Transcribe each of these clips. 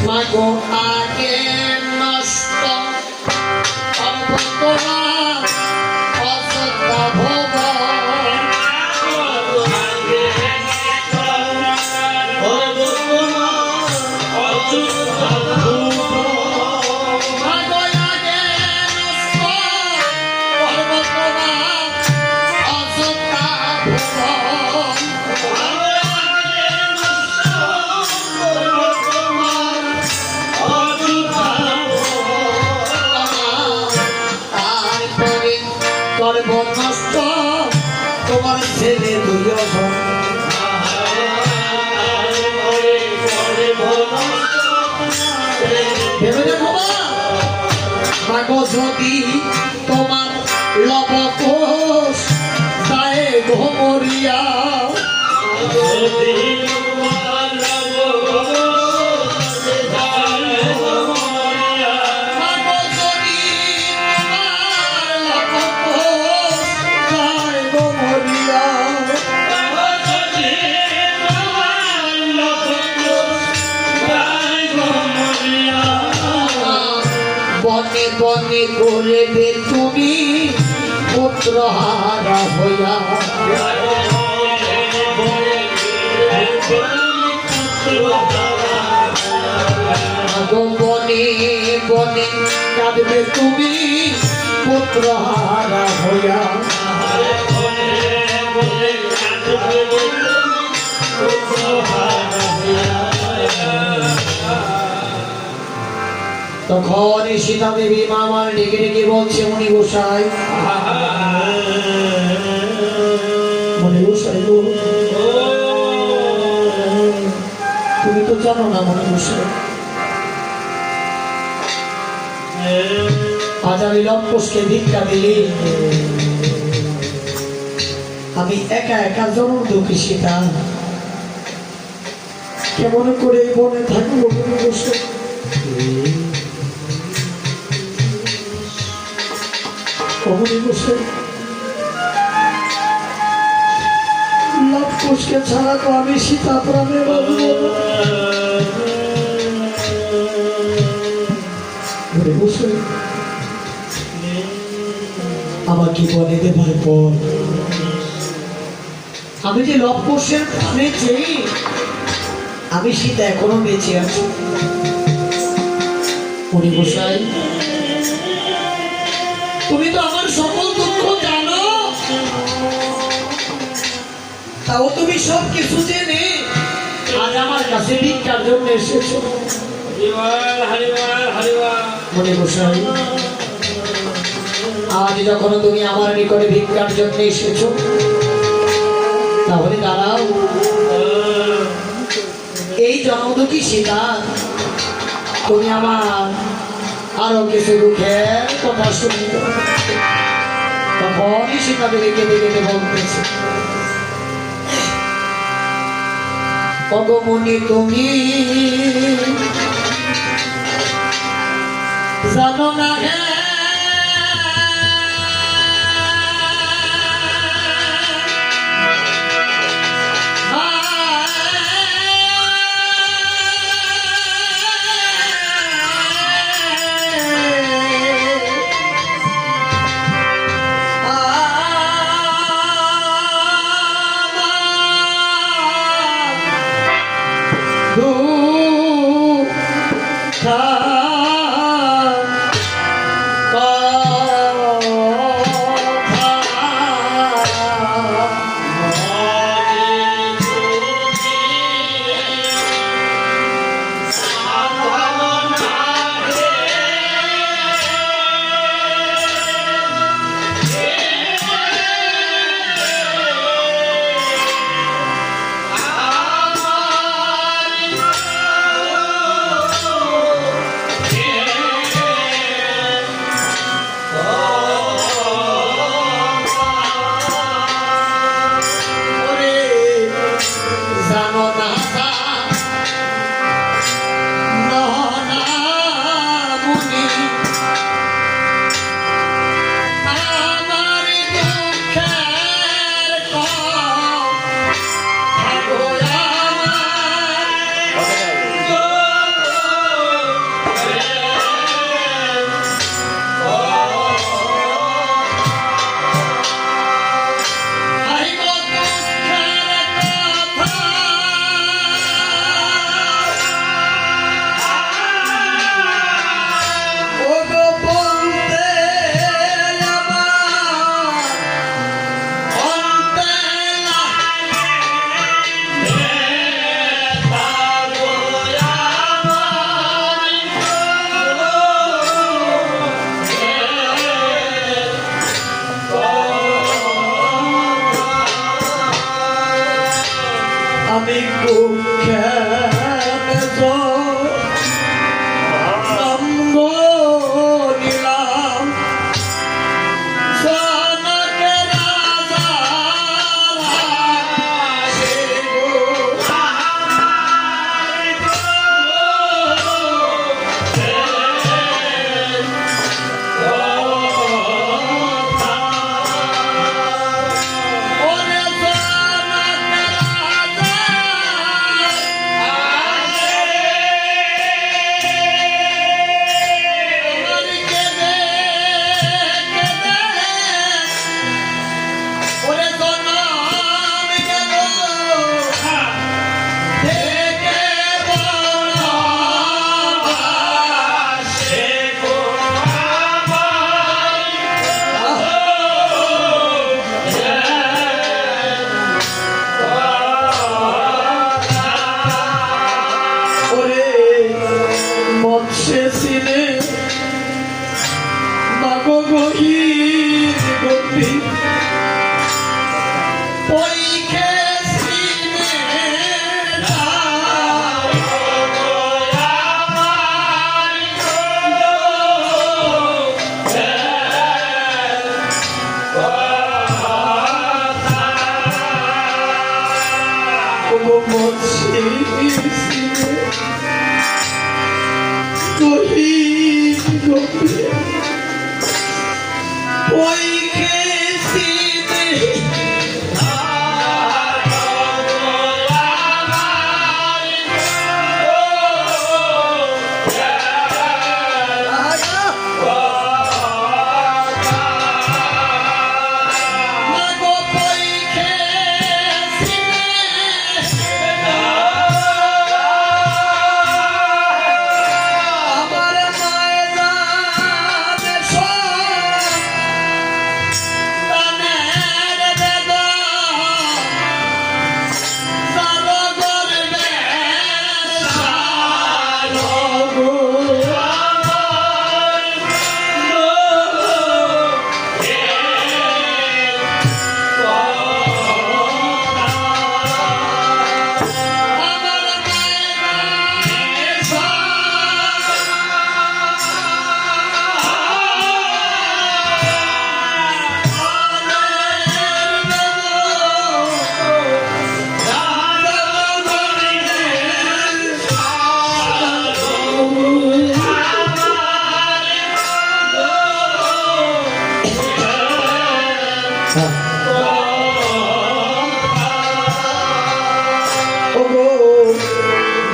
মাগো আগে নষ্ট অবতরা অযথা ভব সর্বনষ্ট তোমার ছেলে দুইজন মাগো যদি তোমার লবকোষ যায় ঘমরিয়া বনে বনে করবে তুমি পুত্র হারা হইয়া বনে বনে কাঁদবে তুমি পুত্র হারা হইয়া তখন সীতা দেবী মামার ডেকে ডেকে বলছে মণি গোসাই মণি গোসাই তুমি তো জানো না মণি গোসাই আজ আমি লম্পসকে ভিক্ষা দিলি আমি একা একা জনম দুঃখী সীতা কেমন করে বনে থাকবো মণি গোসাই লম্পসকে ছাড়া তো আমি সীতা প্রাণে আমাকে বলে দেবার পর আমি যে লম্পসের প্রাণে চেয়ে আমি সীতা এখনো বেঁচে আছি মণি গোসাই তুমি তো আমার সকল দুঃখ জানো তাও তুমি সব কিছু জেনে আজ আমার কাছে ভিক্ষার জন্য এসেছো মণি গোসাই আজ যখন তুমি আমার নিকটে ভিক্ষার জন্য এসেছো তাহলে দাঁড়াও এই জনমদুখী সীতা তুমি আমার আরো কিছু দুঃখের কথা শুনল তখনই সীতা দেবী কেঁদে কেঁদে বলতেছে অগমনি তুমি জানো না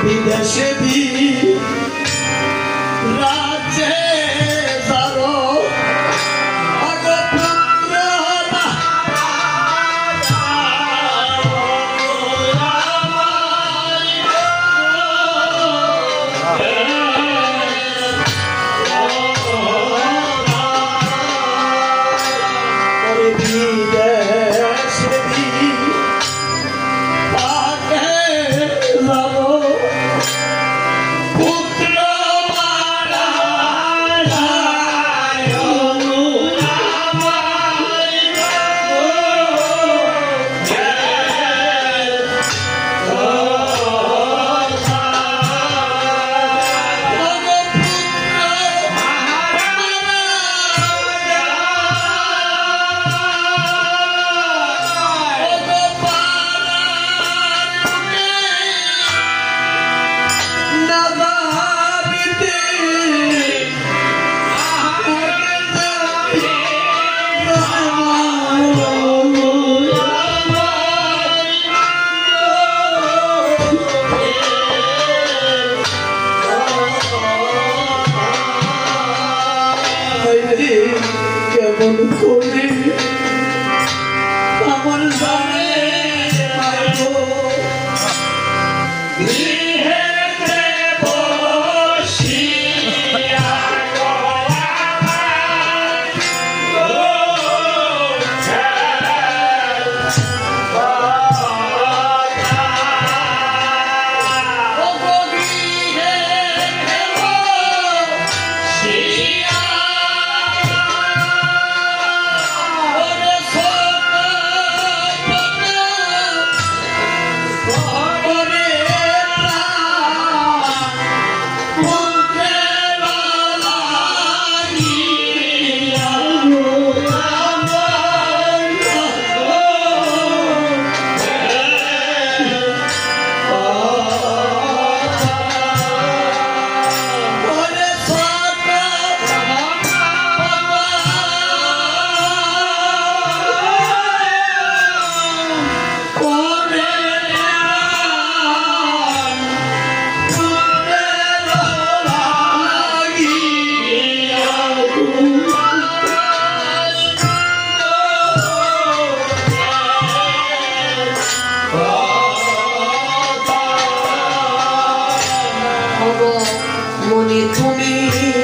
বিদেশে রাজ্যে যারো অগপুত্র কেমন করে আমার জানে গৃহেতে বসিয়া মনে তুমি